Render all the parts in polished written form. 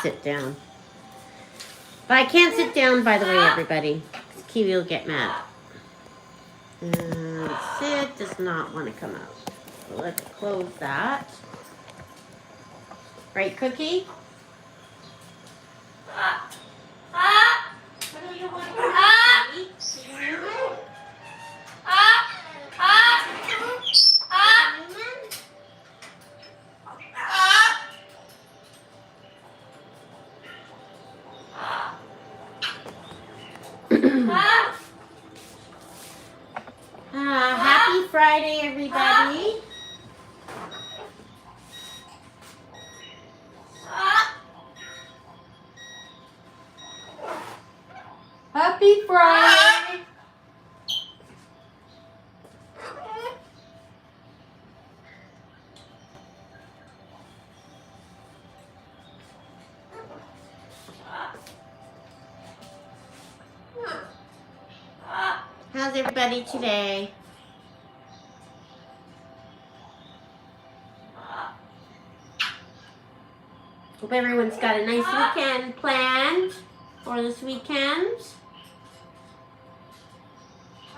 sit down. But I can't sit down, by the way, everybody. Kiwi will get mad. And Sid does not want to come out. So let's close that. Right, Cookie? What do you want to do, Newman? Happy Friday, everybody. Happy Friday. How's everybody today? Hope everyone's got a nice weekend planned for this weekend.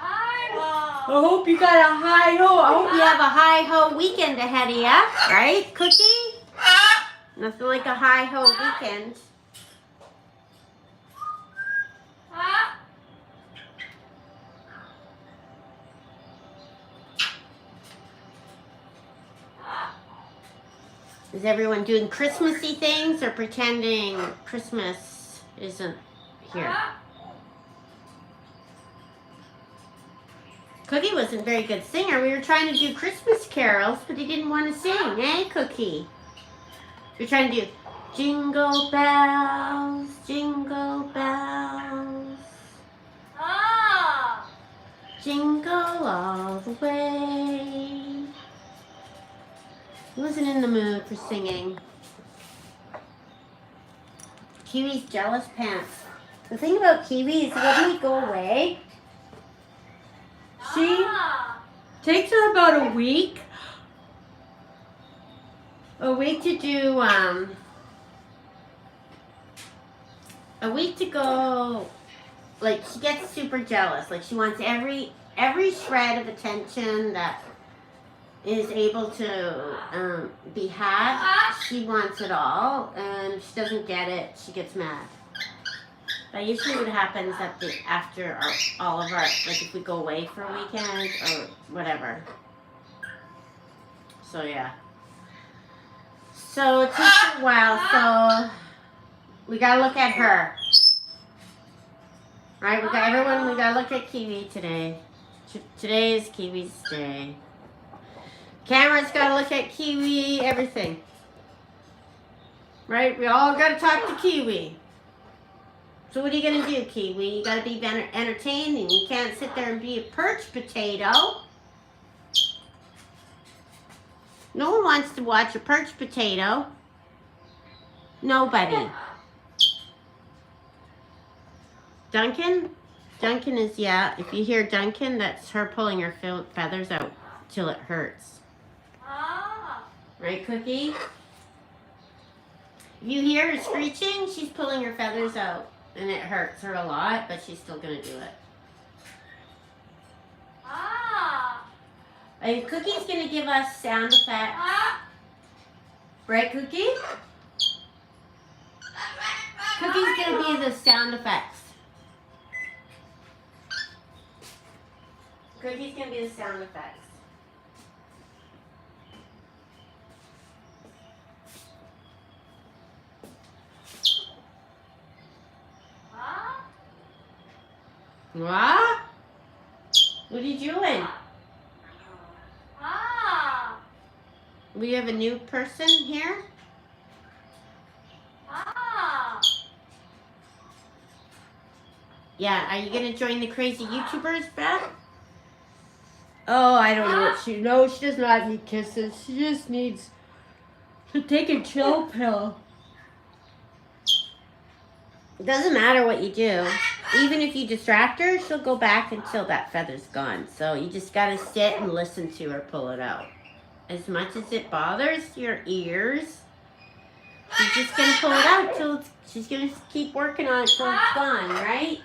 I hope you got a hi-ho. I hope you have a hi-ho weekend ahead of you, right, Cookie? Nothing like a hi-ho weekend. Is everyone doing Christmassy things or pretending Christmas isn't here? Cookie wasn't a very good singer. We were trying to do Christmas carols, but he didn't want to sing, eh, Cookie? We were trying to do Jingle Bells, Jingle Bells, Jingle all the way. He wasn't in the mood for singing. Kiwi's jealous pants. The thing about Kiwi is when we go away, she takes her about a week to do, a week to go, like she gets super jealous. Like she wants every shred of attention that is able to be had. She wants it all, and if she doesn't get it, she gets mad. That usually what happens after all of our, like if we go away for a weekend or whatever. So yeah. So it takes a while, so we gotta look at her. Right, we gotta look at Kiwi today. Today is Kiwi's day. Camera's gotta look at Kiwi, everything. Right, we all gotta talk to Kiwi. So what are you going to do, Kiwi? You got to be entertained, and you can't sit there and be a perch potato. No one wants to watch a perch potato. Nobody. Duncan? Duncan is, yeah, if you hear Duncan, that's her pulling her feathers out till it hurts. Right, Cookie? If you hear her screeching, she's pulling her feathers out. And it hurts her a lot, but she's still going to do it. And Cookie's going to give us sound effects. Right, Cookie? Cookie's going to be the sound effects. Cookie's going to be the sound effects. What? What are you doing? We have a new person here? Yeah, are you going to join the crazy YouTubers, Beth? Oh, I don't know what she... No, she does not need kisses. She just needs to take a chill pill. It doesn't matter what you do. Even if you distract her, she'll go back until that feather's gone. So you just gotta sit and listen to her pull it out. As much as it bothers your ears, She's just gonna pull it out till she's gonna keep working on it till it's gone, right?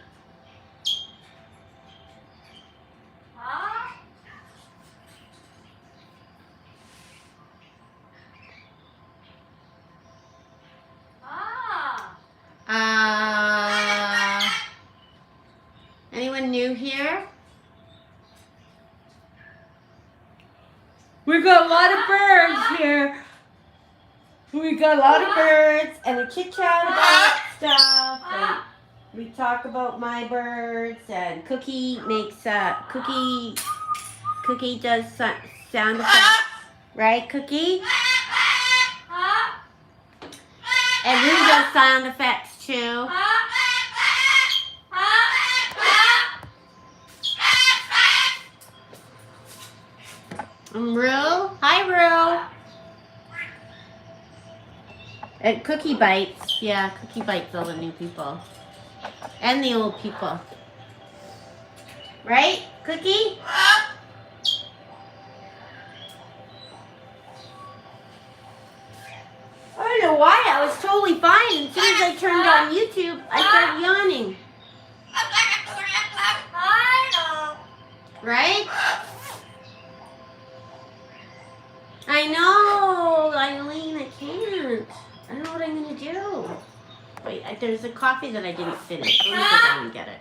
Anyone new here? We got a lot of birds here. We got a lot of birds, and we chit chat about stuff. And we talk about my birds, and Cookie makes Cookie does sound effects, right, Cookie? And Lou does sound effects too. Rue, hi Rue. And Cookie bites. Yeah, Cookie bites all the new people. And the old people. Right, Cookie? I don't know why, I was totally fine. As soon as I turned on YouTube, I started yawning. Right? I know, Eileen, I can't. I don't know what I'm going to do. Wait, there's a coffee that I didn't finish. Let me go down and get it.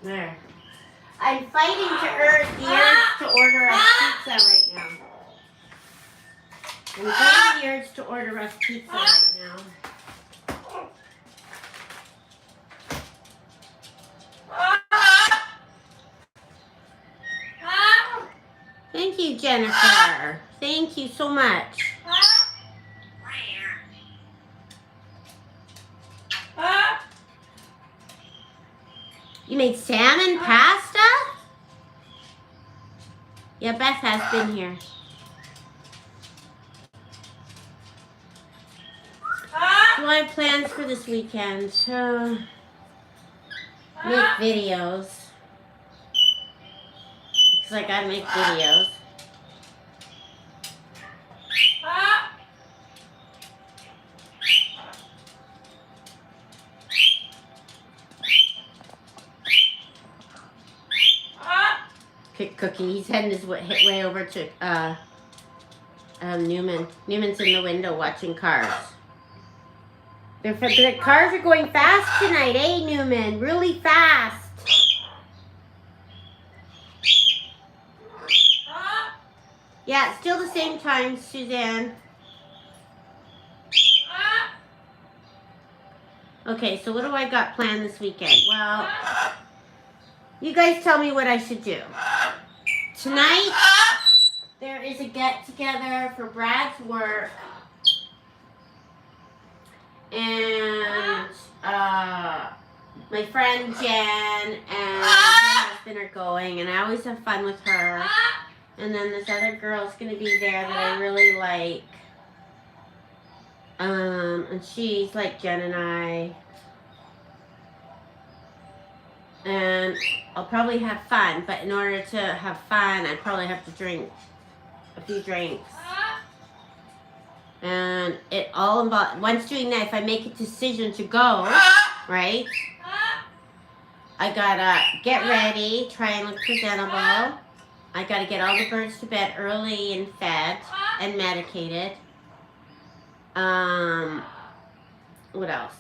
There. I'm fighting to urge the urge to order us pizza right now. I'm fighting the urge to order us pizza right now. Thank you, Jennifer. Thank you so much. You made salmon pasta? Yeah, Beth has been here. So I have plans for this weekend. Make videos. Because I gotta make videos. Cookie, he's heading his way over to Newman. Newman's in the window watching cars. The cars are going fast tonight, eh, Newman? Really fast. Yeah, it's still the same time, Suzanne. Okay, so what do I got planned this weekend? Well, you guys tell me what I should do. Tonight, there is a get-together for Brad's work. And my friend Jen and her husband are going. And I always have fun with her. And then this other girl's going to be there that I really like. And she's like Jen and I. And I'll probably have fun, but in order to have fun, I probably have to drink a few drinks. And it all involves, once doing that, if I make a decision to go, right, I gotta get ready, try and look presentable. I gotta get all the birds to bed early and fed, and medicated. What else?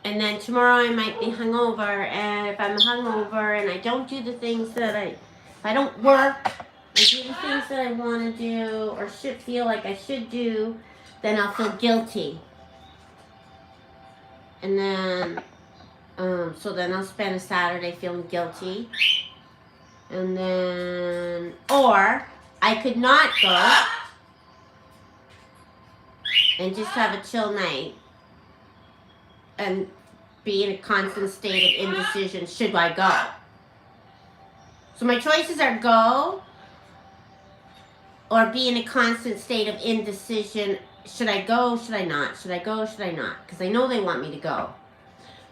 And then tomorrow I might be hungover, and if I'm hungover and I don't do the things that if I don't work, I do the things that I want to do or should feel like I should do, then I'll feel guilty. And then, so then I'll spend a Saturday feeling guilty. And then, or I could not go and just have a chill night and be in a constant state of indecision. Should I go? So my choices are go or be in a constant state of indecision. Should I go? Should I not? Should I go? Should I not? Because I know they want me to go.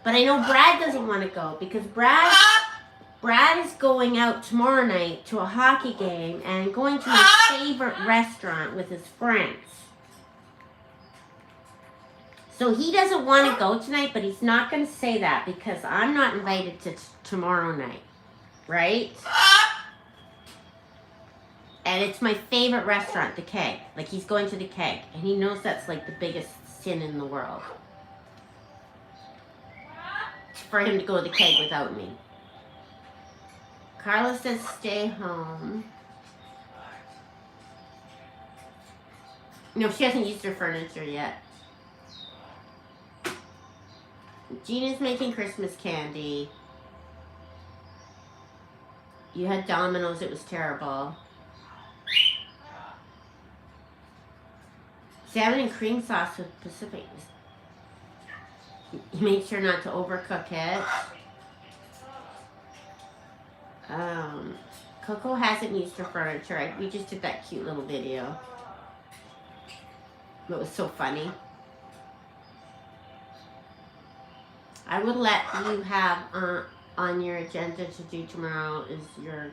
But I know Brad doesn't want to go because Brad is going out tomorrow night to a hockey game and going to his favorite restaurant with his friends. So he doesn't want to go tonight, but he's not going to say that because I'm not invited to tomorrow night, right? And it's my favorite restaurant, the Keg. Like, he's going to the Keg, and he knows that's like the biggest sin in the world. For him to go to the Keg without me. Carla says stay home. No, she hasn't used her furniture yet. Gina's making Christmas candy. You had Domino's, it was terrible. Salmon and cream sauce with Pacific. You make sure not to overcook it. Coco hasn't used her furniture. We just did that cute little video. It was so funny. I would let you have on your agenda to do tomorrow is your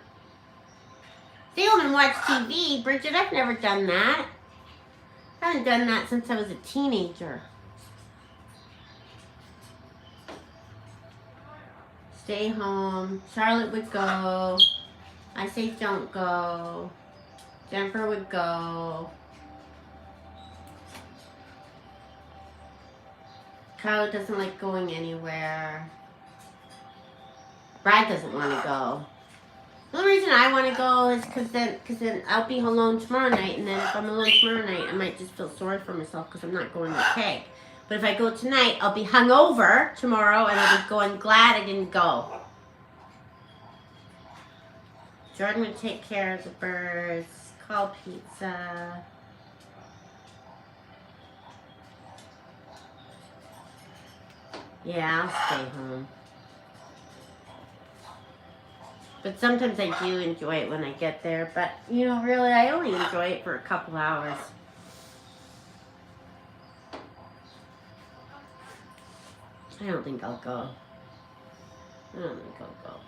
stay home and watch TV. Bridget, I've never done that. I haven't done that since I was a teenager. Stay home. Charlotte would go. I say don't go. Jennifer would go. Kyle doesn't like going anywhere. Brad doesn't want to go. The only reason I want to go is because then I'll be alone tomorrow night, and then if I'm alone tomorrow night, I might just feel sorry for myself because I'm not going to the Keg. But if I go tonight, I'll be hungover tomorrow, and I'll be going glad I didn't go. Jordan would take care of the birds. Call pizza. Yeah, I'll stay home. But sometimes I do enjoy it when I get there. But, you know, really, I only enjoy it for a couple hours. I don't think I'll go. I don't think I'll go.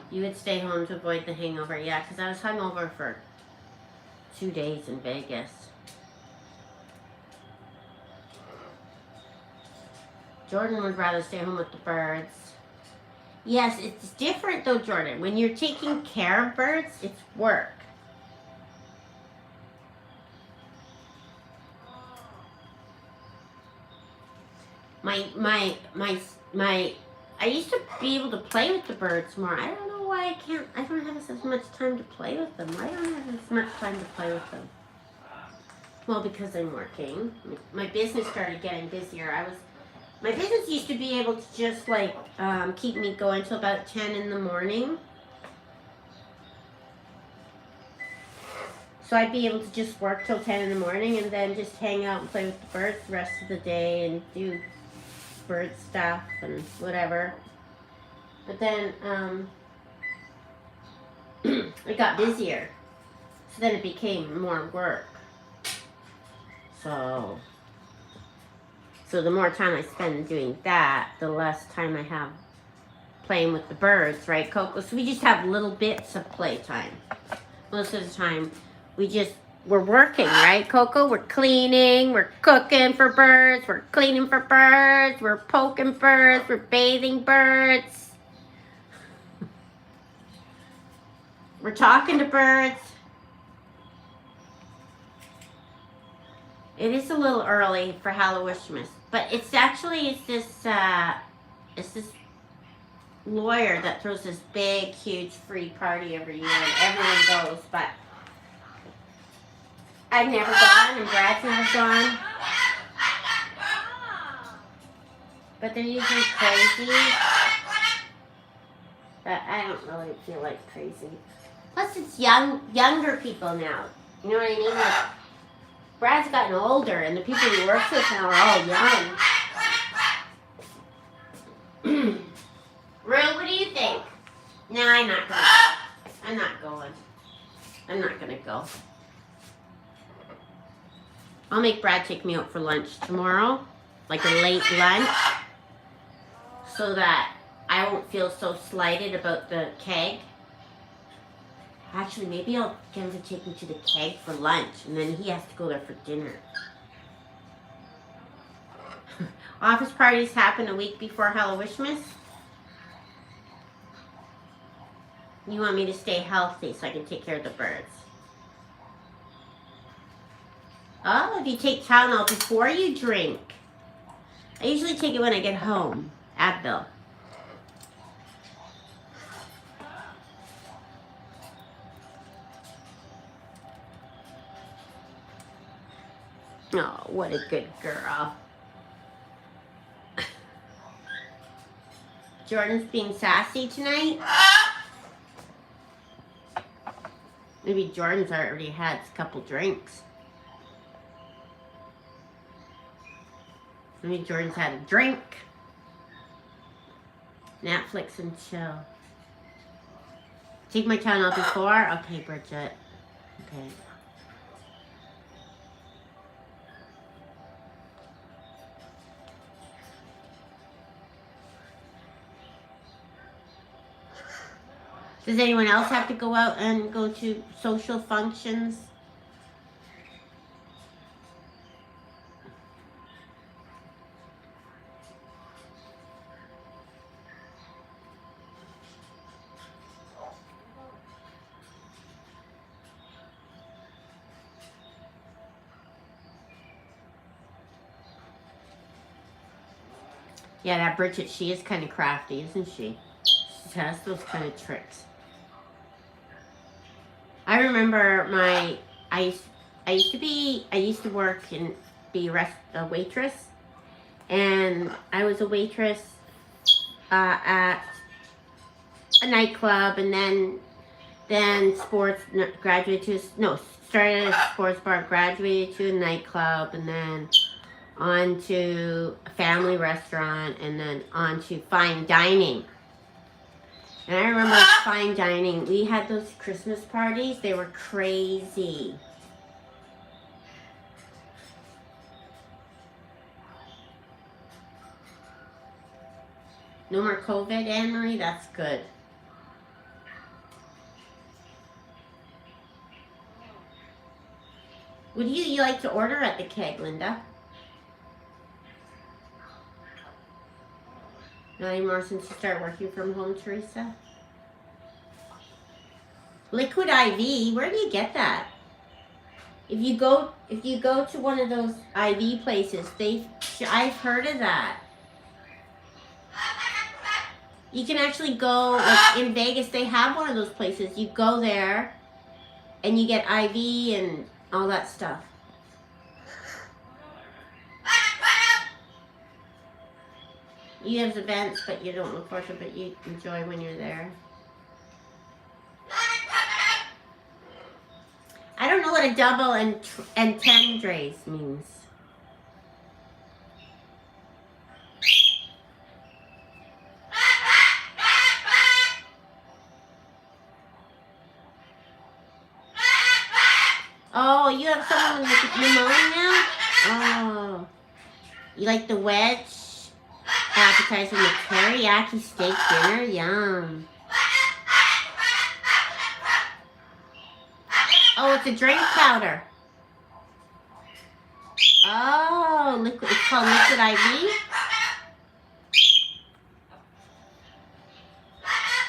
You would stay home to avoid the hangover. Yeah, because I was hungover for 2 days in Vegas. Jordan would rather stay home with the birds. Yes, it's different though, Jordan. When you're taking care of birds, it's work. I used to be able to play with the birds more. I don't know why I don't have as much time to play with them. I don't have as much time to play with them. Well, because I'm working. My business started getting busier. My business used to be able to just like keep me going till about 10 in the morning. So I'd be able to just work till 10 in the morning and then just hang out and play with the birds the rest of the day and do bird stuff and whatever. But then it got busier. So then it became more work. So the more time I spend doing that, the less time I have playing with the birds, right, Coco? So we just have little bits of playtime. Most of the time, we just we're working, right, Coco? We're cleaning, we're cooking for birds, we're cleaning for birds, we're poking birds, we're bathing birds. We're talking to birds. It is a little early for Hallowismas, but it's this lawyer that throws this big, huge free party every year, and everyone goes, but I've never gone, and Brad's never gone. But they're usually crazy. But I don't really feel like crazy. Plus, it's younger people now. You know what I mean? Like, Brad's gotten older, and the people he works with now are all young. Rue, what do you think? No, I'm not going. I'm not going. I'm not going to go. I'll make Brad take me out for lunch tomorrow, like a late lunch, so that I won't feel so slighted about the keg. Actually, maybe I'll get him to take me to the keg for lunch, and then he has to go there for dinner. Office parties happen a week before Hallowismas. You want me to stay healthy so I can take care of the birds. Oh, if you take Tylenol before you drink. I usually take it when I get home. Advil. Oh, what a good girl. Jordan's being sassy tonight. Maybe Jordan's already had a couple drinks. Maybe Jordan's had a drink. Netflix and chill. Take my Tylenol before? Okay, Bridget. Okay. Does anyone else have to go out and go to social functions? Yeah, that Bridget, she is kind of crafty, isn't she? She has those kind of tricks. I remember I used to work and be a waitress, and I was a waitress at a nightclub, and then started at a sports bar, graduated to a nightclub, and then on to a family restaurant, and then on to fine dining. And I remember fine dining, we had those Christmas parties, they were crazy. No more COVID, Anne-Marie? That's good. What do you like to order at the keg, Linda? Not anymore since you started working from home, Teresa? Liquid IV, where do you get that? If you go to one of those IV places, I've heard of that. You can actually go, like in Vegas, they have one of those places. You go there and you get IV and all that stuff. You have events, but you don't look forward to it, but you enjoy when you're there. I don't know what a double and 10 drays means. Oh, you have someone with pneumonia? Oh. You like the wedge? Appetizer with teriyaki steak dinner? Yum. Oh, it's a drink powder. Oh, liquid. It's called liquid IV.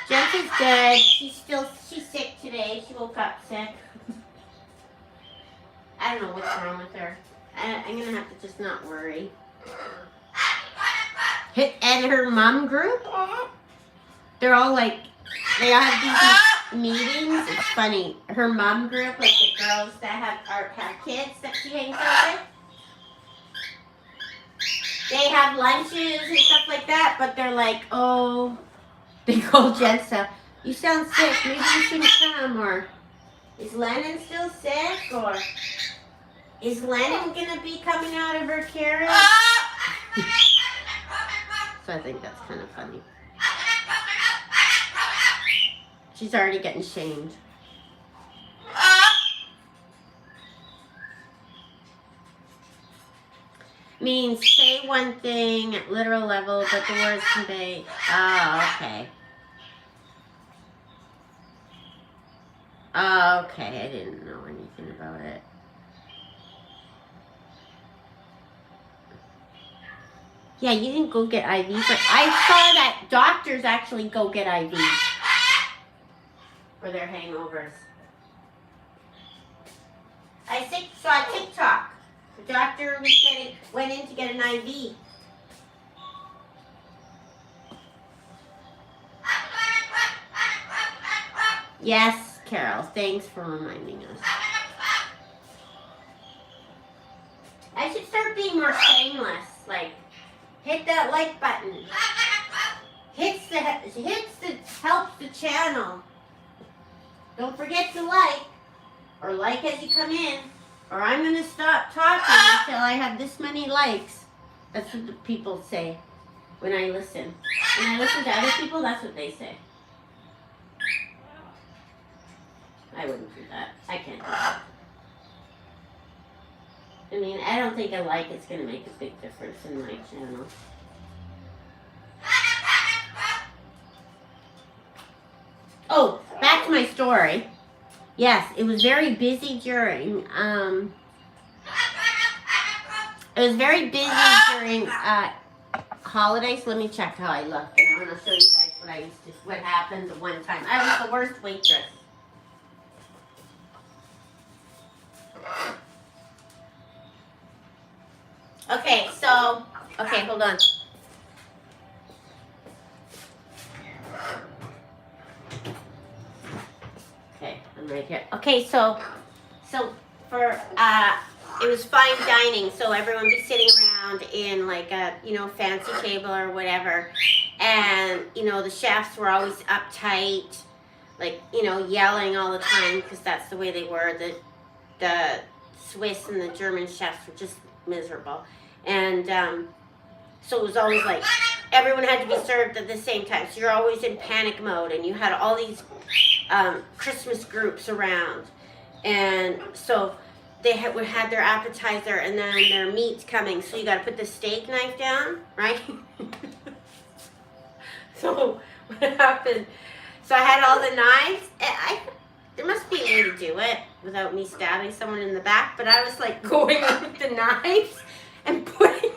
Jess is good. She's sick today. She woke up sick. I don't know what's wrong with her. I'm gonna have to just not worry. And her mom group, they're all like, they all have these meetings. It's funny. Her mom group, like the girls that have kids that she hangs out with, they have lunches and stuff like that, but they're like, oh, they call Jensa, you sound sick, maybe you shouldn't come, or is Lennon still sick, or is Lennon gonna be coming out of her carriage? So I think that's kind of funny. She's already getting shamed. Means say one thing at literal level, but the words convey. Oh, okay. Oh, okay. I didn't know anything about it. Yeah, you didn't go get IVs, but I saw that doctors actually go get IVs for their hangovers. I saw TikTok. The doctor went in to get an IV. Yes, Carol. Thanks for reminding us. I should start being more shameless. Like, hit that like button. Helps the channel. Don't forget to like, or like as you come in, or I'm going to stop talking until I have this many likes. That's what the people say when I listen. When I listen to other people, that's what they say. I wouldn't do that. I can't do that. I mean, I don't think a like is going to make a big difference in my channel. Oh, back to my story. Yes, it was very busy during, holidays. Let me check how I look, and I'm going to show you guys what happened the one time. I was the worst waitress. Okay, hold on. Okay, I'm right here. Okay, so for, it was fine dining, so everyone be sitting around in like a, fancy table or whatever. And, the chefs were always uptight, like, yelling all the time because that's the way they were. The Swiss and the German chefs were just miserable. And so it was always like everyone had to be served at the same time. So you're always in panic mode, and you had all these Christmas groups around. And so they had their appetizer and then their meat's coming. So you got to put the steak knife down, right? So what happened? So I had all the knives. There must be a way to do it without me stabbing someone in the back, but I was like going with the knives and putting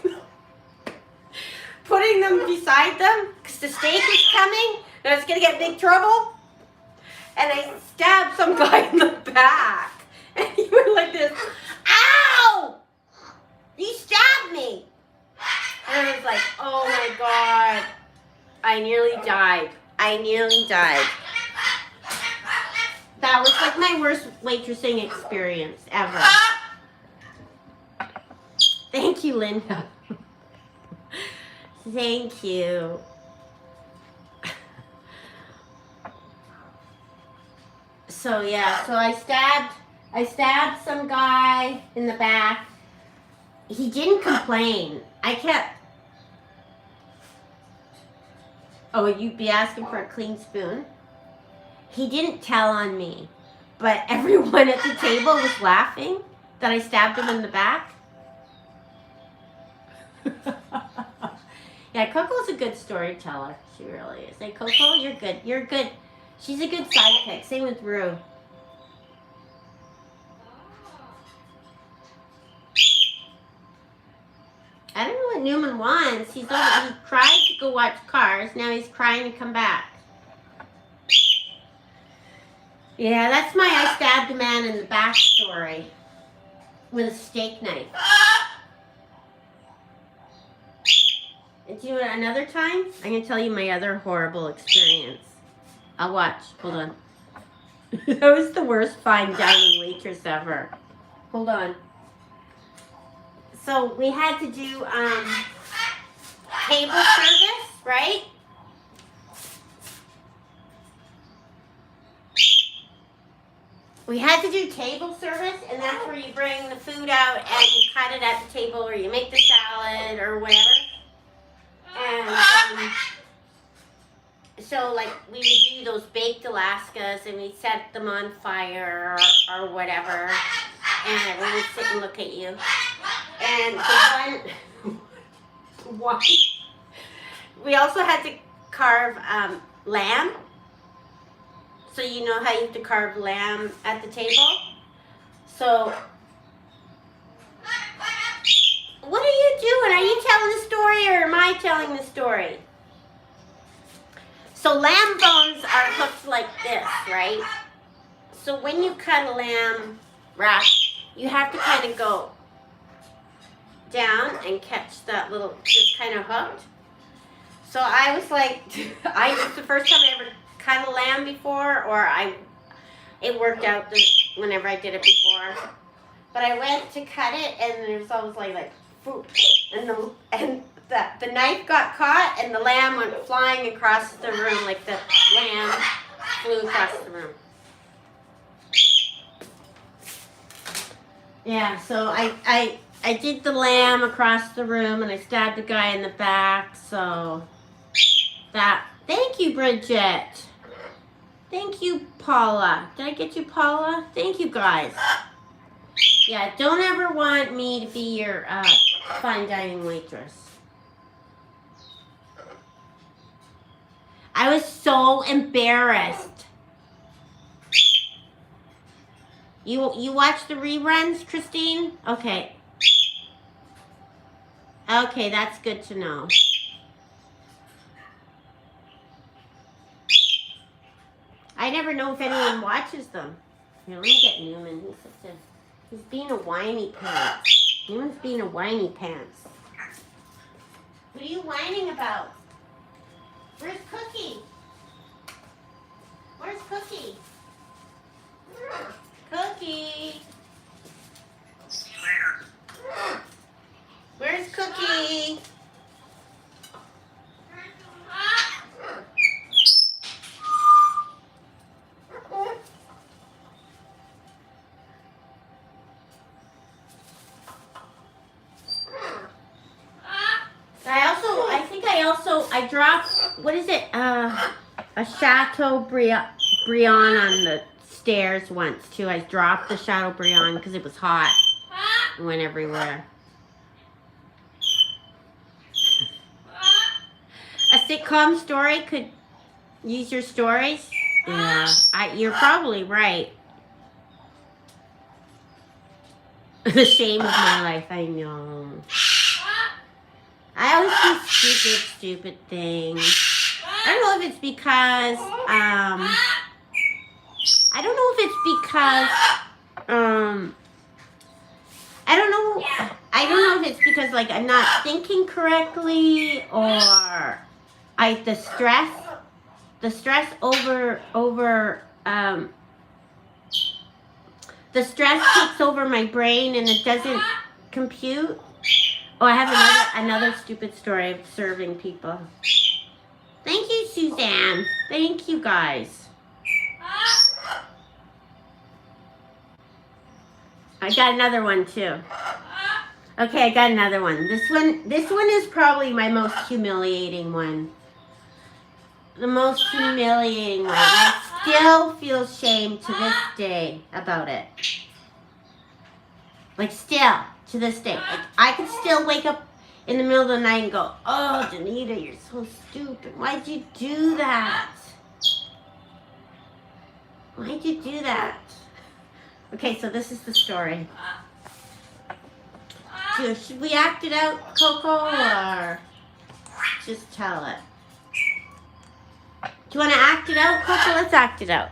them beside them because the steak was coming and I was going to get in big trouble. And I stabbed some guy in the back. And he went like this, ow! You stabbed me! And I was like, oh my God. I nearly died. That was like my worst waitressing experience ever. Thank you, Linda. Thank you. So yeah, so I stabbed some guy in the back. He didn't complain. Oh, would you be asking for a clean spoon? He didn't tell on me, but everyone at the table was laughing that I stabbed him in the back. Yeah, Coco's a good storyteller. She really is. Hey, Coco, you're good. You're good. She's a good sidekick. Same with Rue. what Newman wants. He tried to go watch Cars. Now he's crying to come back. Yeah, that's my I stabbed a man in the back story with a steak knife. And do you know what, another time? I'm going to tell you my other horrible experience. I'll watch. Hold on. That was the worst fine dining waitress ever. Hold on. So we had to do table service, right? We had to do table service, and that's where you bring the food out and you cut it at the table, or you make the salad or whatever. And so, like, we would do those baked Alaskas, and we'd set them on fire or whatever, and everyone would sit and look at you. And the one, we also had to carve lamb. So you know how you have to carve lamb at the table? So, what are you doing? Are you telling the story or am I telling the story? So lamb bones are hooked like this, right? So when you cut a lamb wrap, you have to kind of go down and catch that little, just kind of hooked. So I was like, it's the first time I ever cut a lamb before, or it worked out whenever I did it before. But I went to cut it, and it was always like, and the knife got caught, and the lamb went flying across the room, like the lamb flew across the room. Yeah, so I did the lamb across the room, and I stabbed a guy in the back, so that. Thank you, Bridget. Thank you, Paula. Did I get you, Paula? Thank you, guys. Yeah, don't ever want me to be your fine dining waitress. I was so embarrassed. You watch the reruns, Christine? Okay. Okay, that's good to know. I never know if anyone watches them. Here, let me get Newman. He's being a whiny pants. Newman's being a whiny pants. What are you whining about? Where's Cookie? Where's Cookie? Cookie. Where's Cookie? I dropped, what is it? A Chateaubriand on the stairs once too. I dropped the Chateaubriand because it was hot. It went everywhere. A sitcom story could use your stories? Yeah, you're probably right. The shame of my life, I know. I always do stupid things. I don't know if it's because, I don't know if it's because like I'm not thinking correctly, or the stress takes over my brain and it doesn't compute. Oh, I have another stupid story of serving people. Thank you, Suzanne. Thank you, guys. I got another one too. Okay, I got another one. This one is probably my most humiliating one. The most humiliating one. I still feel shame to this day about it. Like still. To this day. Like, I could still wake up in the middle of the night and go, oh, Danita, you're so stupid. Why'd you do that? Why'd you do that? Okay, so this is the story. Should we act it out, Coco, or just tell it? Do you want to act it out, Coco? Let's act it out.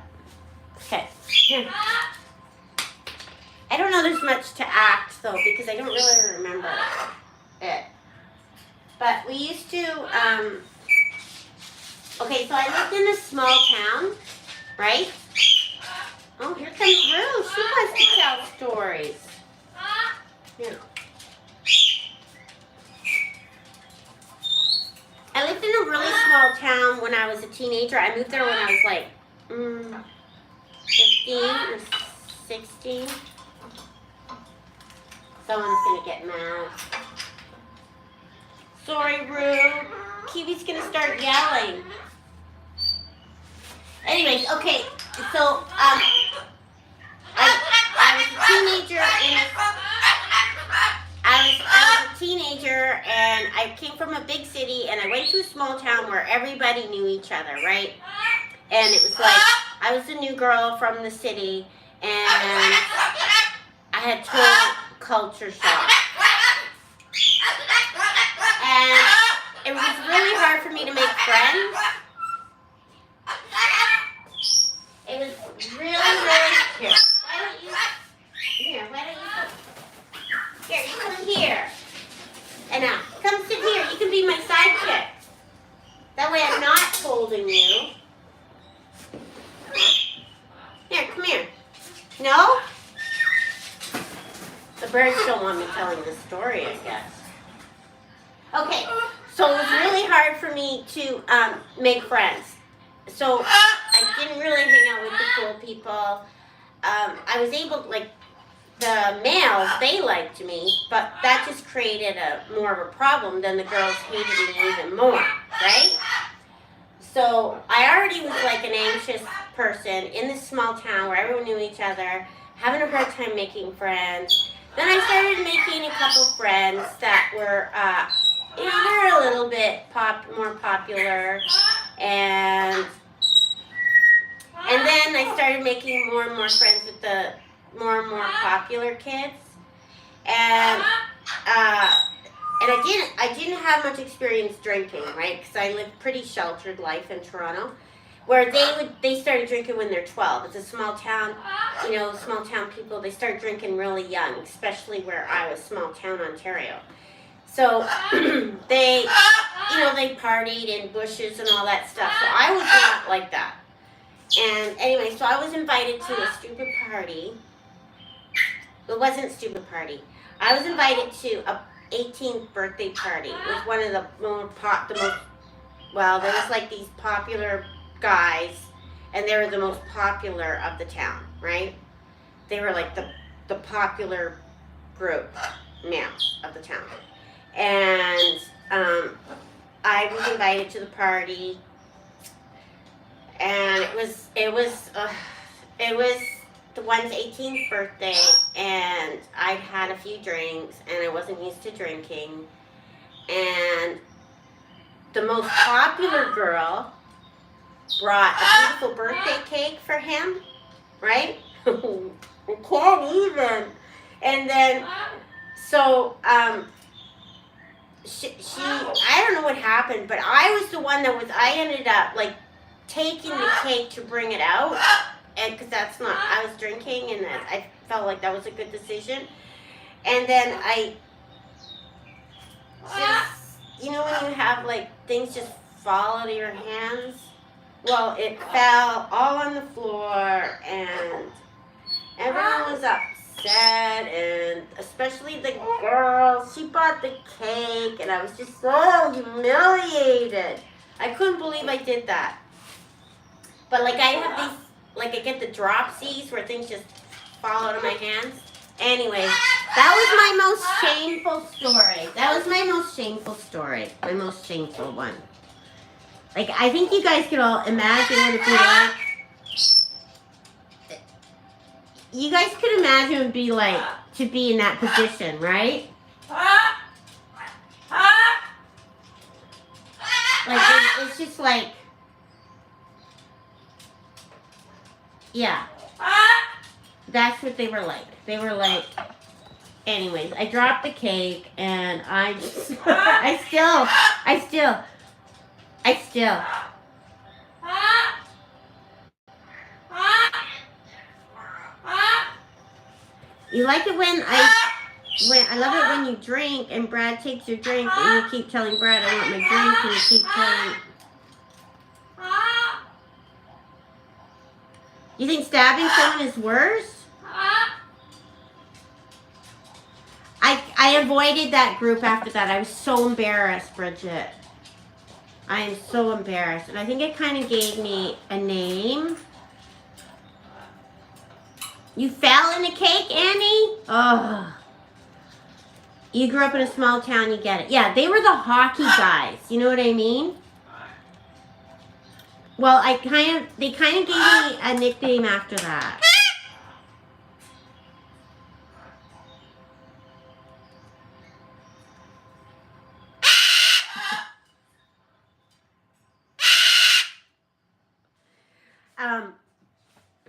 Okay. Here. I don't know there's much to act, though, because I don't really remember it. But we used to, okay, so I lived in a small town, right? Oh, here comes Rue. She wants to tell stories. Here. I lived in a really small town when I was a teenager. I moved there when I was like 15 or 16. Someone's going to get mad. Sorry, Rue. Kiwi's going to start yelling. Anyways, okay. So, I was a teenager I was a teenager and I came from a big city and I went to a small town where everybody knew each other, right? And it was like, I was a new girl from the city and I had total culture shock. And it was really hard for me to make friends. It was really, here. Why don't you here, you come here. And now, come sit here. You can be my sidekick. That way I'm not holding you. Here, come here. No? The birds don't want me telling the story, I guess. Okay, so it was really hard for me to make friends. So I didn't really hang out with the cool people. I was able to, like, the males, they liked me, but that just created more of a problem. Then the girls hated me even more, right? So I already was like an anxious person in this small town where everyone knew each other, having a hard time making friends. Then I started making a couple friends that were, they're a little bit more popular, and then I started making more and more friends with the more and more popular kids, and I didn't have much experience drinking, right? Because I lived pretty sheltered life in Toronto, where they started drinking when they're 12. It's a small town, small town people, they start drinking really young, especially where I was, small town Ontario. So they partied in bushes and all that stuff. So I was not like that. And anyway, so I was invited to a stupid party. It wasn't a stupid party. I was invited to a 18th birthday party. It was one of the there was like these popular guys, and they were the most popular of the town, right? They were like the popular group now of the town. And I was invited to the party, and it was the one's 18th birthday, and I'd had a few drinks, and I wasn't used to drinking, and the most popular girl brought a beautiful birthday cake for him, right? I can't even. And then, so, she I don't know what happened, but I was the one I ended up, like, taking the cake to bring it out, and because I was drinking, and I felt like that was a good decision. And then I just, when you have, like, things just fall out of your hands, well, it fell all on the floor, and everyone was upset, and especially the girl, she bought the cake, and I was just so humiliated. I couldn't believe I did that. But, like, I have these, like, I get the dropsies where things just fall out of my hands. Anyway, that was my most shameful story. That was my most shameful story. My most shameful one. Like, I think you guys can all imagine what it'd be like. You guys could imagine what it'd be like to be in that position, right? Like, it's just like, yeah. That's what they were like. They were like, anyways, I dropped the cake and I still. You like it when I love it when you drink and Brad takes your drink and you keep telling Brad I want my drink and you keep telling. You think stabbing someone is worse? I avoided that group after that. I was so embarrassed, Bridget. I am so embarrassed. And I think it kind of gave me a name. You fell in the cake, Annie? Oh. You grew up in a small town, you get it. Yeah, they were the hockey guys. You know what I mean? Well, they kind of gave me a nickname after that.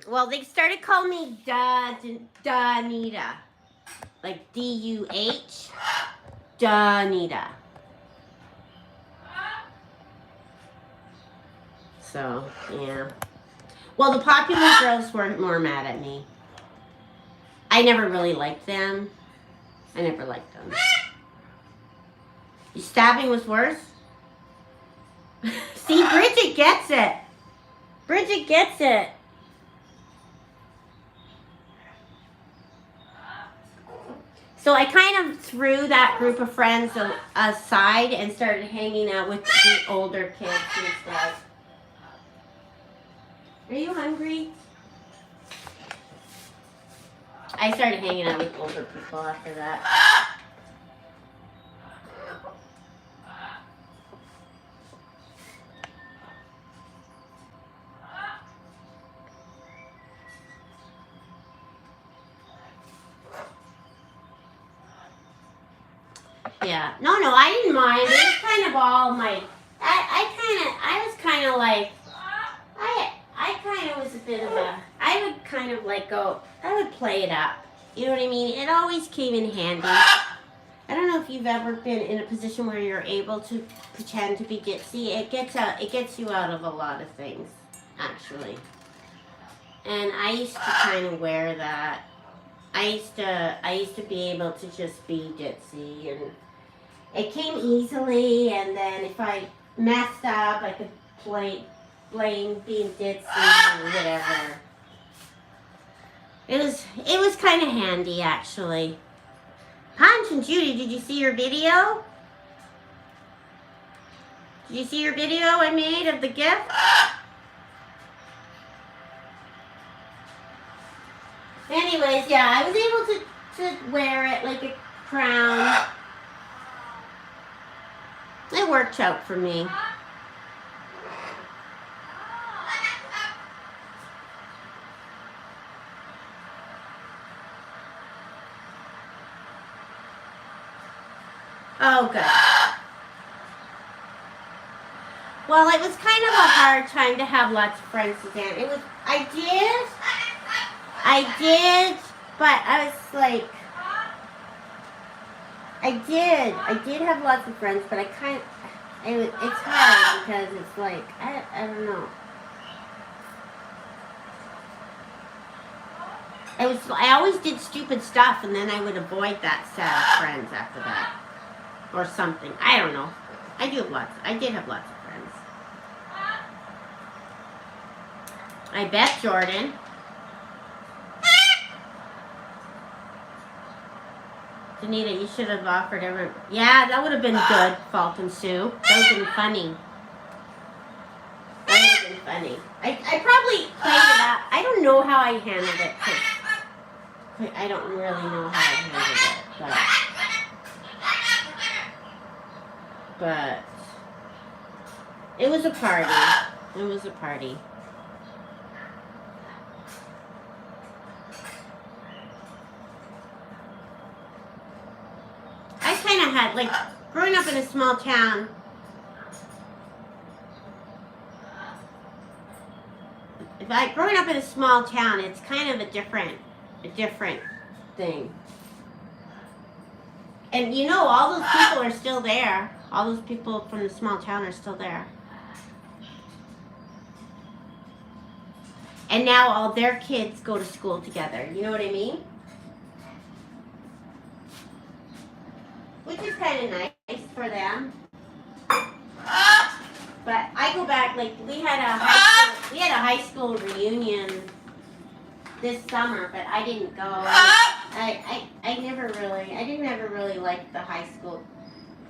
Well, they started calling me Danita. Like D-U-H. Danita. So, yeah. Well, the popular girls were more mad at me. I never really liked them. I never liked them. Stabbing was worse? See, Bridget gets it. Bridget gets it. So I kind of threw that group of friends aside and started hanging out with the older kids instead. Are you hungry? I started hanging out with older people after that. Yeah. No, I didn't mind. It was kind of all my... I was kind of like... I kind of was a bit of a... I would kind of like go... I would play it up. You know what I mean? It always came in handy. I don't know if you've ever been in a position where you're able to pretend to be ditzy. It gets you out of a lot of things, actually. And I used to kind of wear that. I used to be able to just be ditzy, and it came easily. And then if I messed up, I could blame being ditzy or whatever. It was kind of handy, actually. Punch and Judy, did you see your video? Did you see your video I made of the gift? Anyways, yeah, I was able to wear it like a crown. It worked out for me. Oh, good. Well, it was kind of a hard time to have lots of friends again. It was, I did, but I was like, I did have lots of friends, but it's hard because it's like, I don't know. I always did stupid stuff, and then I would avoid that set of friends after that. Or something. I don't know. I did have lots of friends. I bet, Jordan. Danita, you should have offered everyone. Yeah, that would have been good, Falcon Sue. That would have been funny. That would have been funny. I probably played it up. I don't know how I handled it. I don't really know how I handled it. But it was a party. It was a party. I kind of had, like, growing up in a small town, growing up in a small town, it's kind of a different thing. And you know, all those people are still there. All those people from the small town are still there. And now all their kids go to school together. You know what I mean? Which is kind of nice for them. But I go back, like, we had a high school reunion this summer, but I didn't go. I didn't ever really like the high school.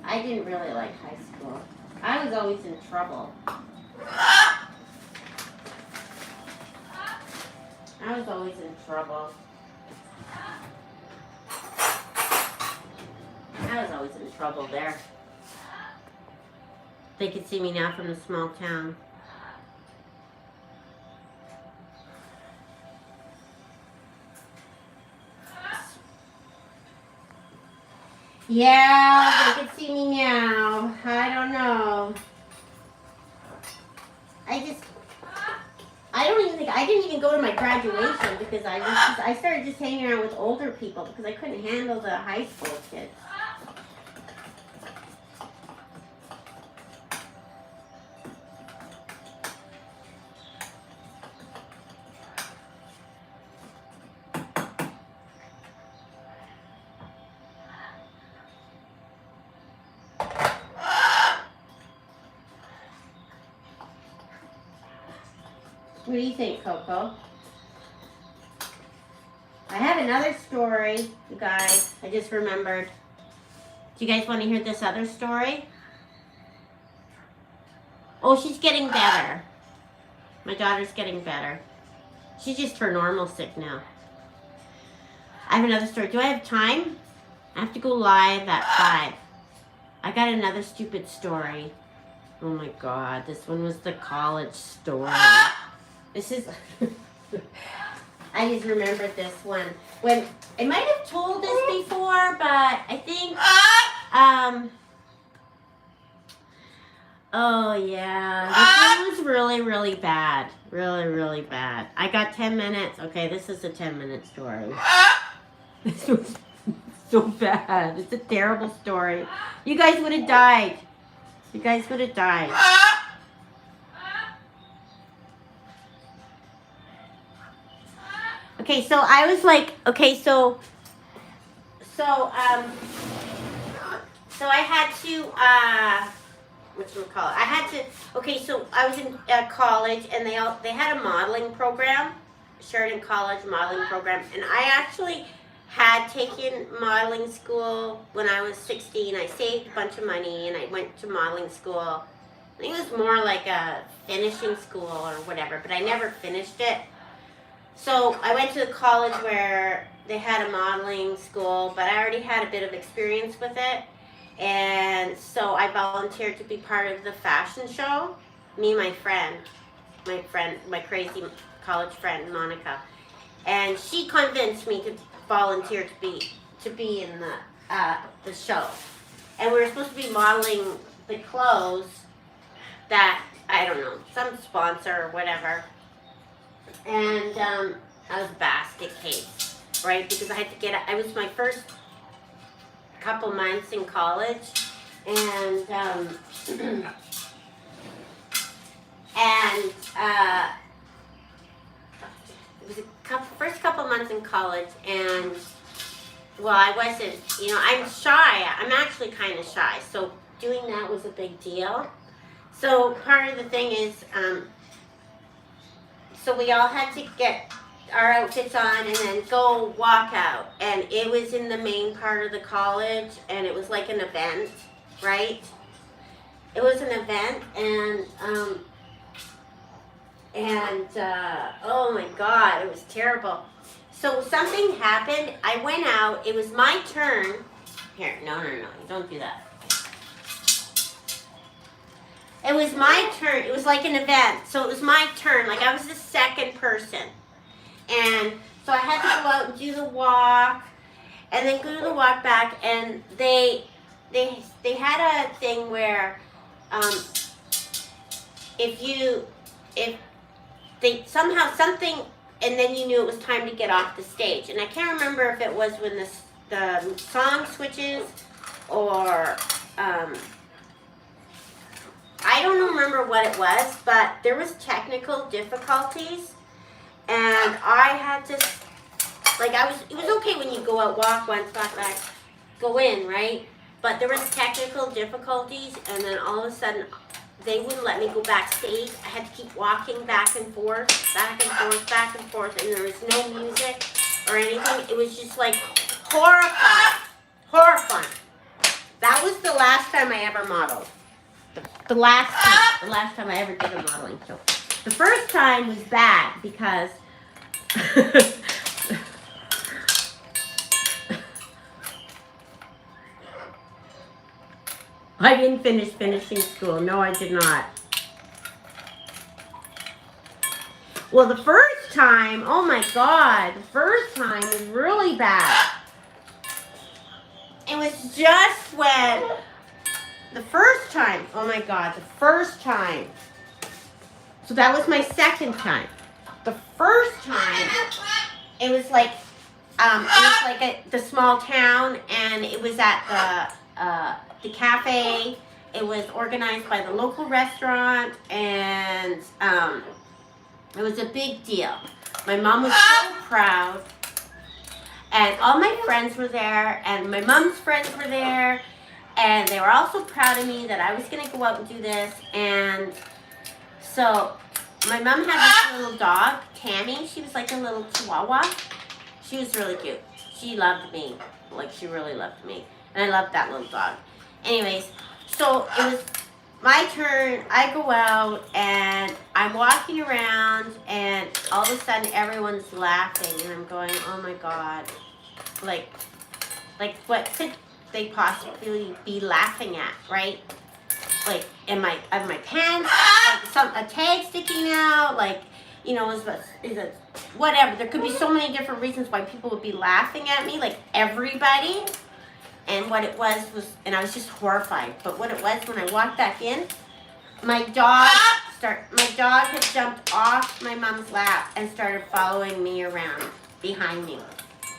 I didn't really like high school. I was always in trouble. I was always in trouble. I was always in trouble there. They could see me now from the small town. Yeah, they could see me now. I don't know. I didn't even go to my graduation because I started just hanging around with older people because I couldn't handle the high school kids. What do you think, Coco? I have another story, you guys. I just remembered. Do you guys want to hear this other story? Oh, she's getting better. My daughter's getting better. She's just for normal sick now. I have another story. Do I have time? I have to go live at 5. I got another stupid story. Oh my God, this one was the college story. This is, I just remembered this one. When, I might have told this before, but I think, oh yeah, this one was really, really bad. Really, really bad. I got 10 minutes. Okay, this is a 10-minute story. This was so bad. It's a terrible story. You guys would have died. You guys would have died. Okay, so I was like, okay, so I had to, whatchamacallit? I had to, okay, so I was in college, and they had a modeling program, Sheridan College modeling program, and I actually had taken modeling school when I was 16. I saved a bunch of money, and I went to modeling school. I think it was more like a finishing school or whatever, but I never finished it. So I went to the college where they had a modeling school, but I already had a bit of experience with it. And so I volunteered to be part of the fashion show. Me and my crazy college friend, Monica. And she convinced me to volunteer to be in the show. And we were supposed to be modeling the clothes that, I don't know, some sponsor or whatever. And I was a basket case, right? Because I had to it was my first couple months in college, and it was first couple months in college, and well, I wasn't, I'm shy. I'm actually kind of shy, so doing that was a big deal. So part of the thing is, so we all had to get our outfits on and then go walk out. And it was in the main part of the college, and it was like an event, right? It was an event, and oh my God, it was terrible. So something happened. I went out. It was my turn. Here, no, don't do that. It was my turn. It was like an event. So it was my turn. Like I was the second person. And so I had to go out and do the walk and then go to the walk back. And they had a thing where if they somehow something, and then you knew it was time to get off the stage. And I can't remember if it was when the song switches or I don't remember what it was, but there was technical difficulties, and I had to, like, it was okay when you go out, walk once, walk back, go in, right? But there was technical difficulties, and then all of a sudden, they wouldn't let me go backstage. I had to keep walking back and forth, back and forth, back and forth, and there was no music or anything. It was just like horrifying, horrifying. That was the last time I ever modeled. The last time I ever did a modeling show. The first time was bad because I didn't finish finishing school. No, I did not. Well, the first time, oh my God, the first time was really bad. It was just when, the first time, oh my God, the first time. So that was my second time. The first time, it was like the small town, and it was at the cafe. It was organized by the local restaurant, and it was a big deal. My mom was so proud, and all my friends were there, and my mom's friends were there, and they were also proud of me that I was going to go out and do this. And so my mom had this little dog, Tammy. She was like a little chihuahua. She was really cute. She loved me. Like, she really loved me. And I loved that little dog. Anyways, so it was my turn. I go out, and I'm walking around, and all of a sudden everyone's laughing, and I'm going, oh my God. Like what could they possibly be laughing at, right? Like, am my pants, like a tag sticking out, like, you know, is it whatever. There could be so many different reasons why people would be laughing at me, like everybody. And what it was, and I was just horrified. But what it was, when I walked back in, my dog had jumped off my mom's lap and started following me around behind me.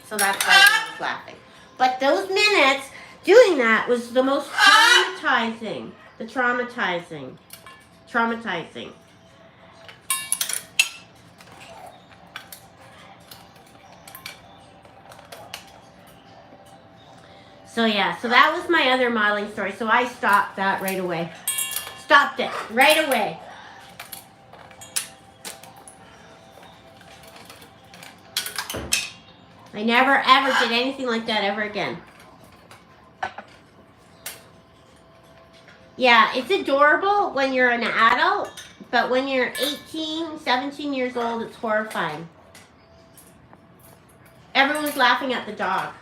So that's why I was laughing. But those minutes doing that was the most traumatizing. Traumatizing. So yeah, so that was my other modeling story. So I stopped that right away. Stopped it right away. I never ever did anything like that ever again. Yeah, it's adorable when you're an adult, but when you're 18, 17 years old, it's horrifying. Everyone's laughing at the dog.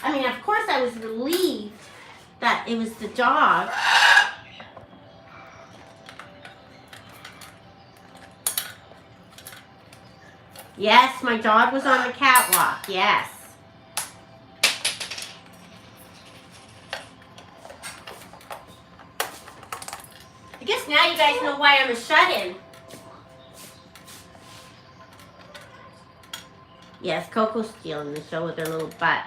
I mean, of course I was relieved that it was the dog. Yes, my dog was on the catwalk, yes. I guess now you guys know why I'm a shut-in. Yes, Coco's stealing the show with her little butt.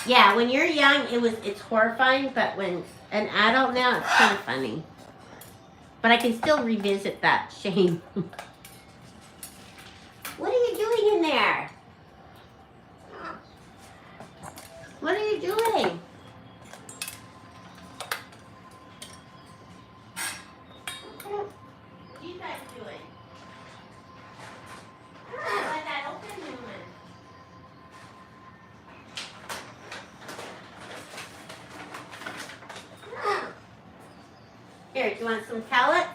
Yeah, when you're young, it's horrifying, but when an adult now, it's kind of funny. But I can still revisit that shame. What are you doing in there? What are you doing? What are you guys doing? Let that open, Newman. Here, do you want some pellets?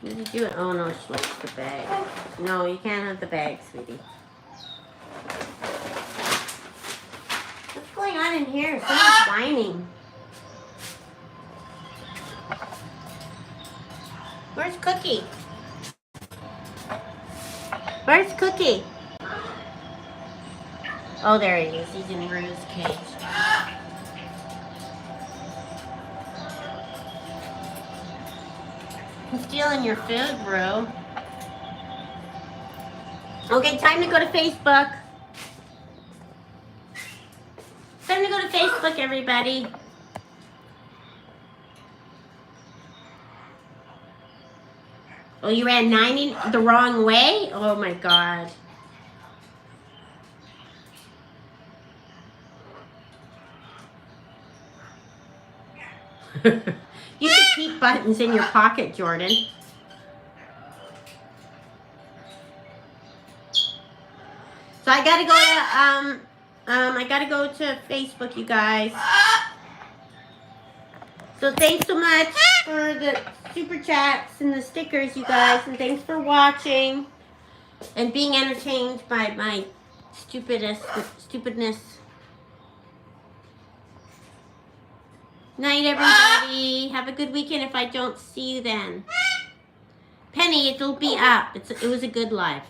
What did you do? Oh no, she likes the bag. No, you can't have the bag, sweetie. What's going on in here? Someone's whining. Where's Cookie? Where's Cookie? Oh, there he is. He's in Rue's cage. I'm stealing your food, Rue. Okay, time to go to Facebook. Time to go to Facebook, everybody. Oh, you ran 90 the wrong way? Oh my God. You should keep buttons in your pocket, Jordan. So I gotta go to Facebook, you guys. So thanks so much for the super chats and the stickers, you guys, and thanks for watching and being entertained by my stupidness. Night, everybody. Have a good weekend if I don't see you then. Penny, it'll be up. It was a good live.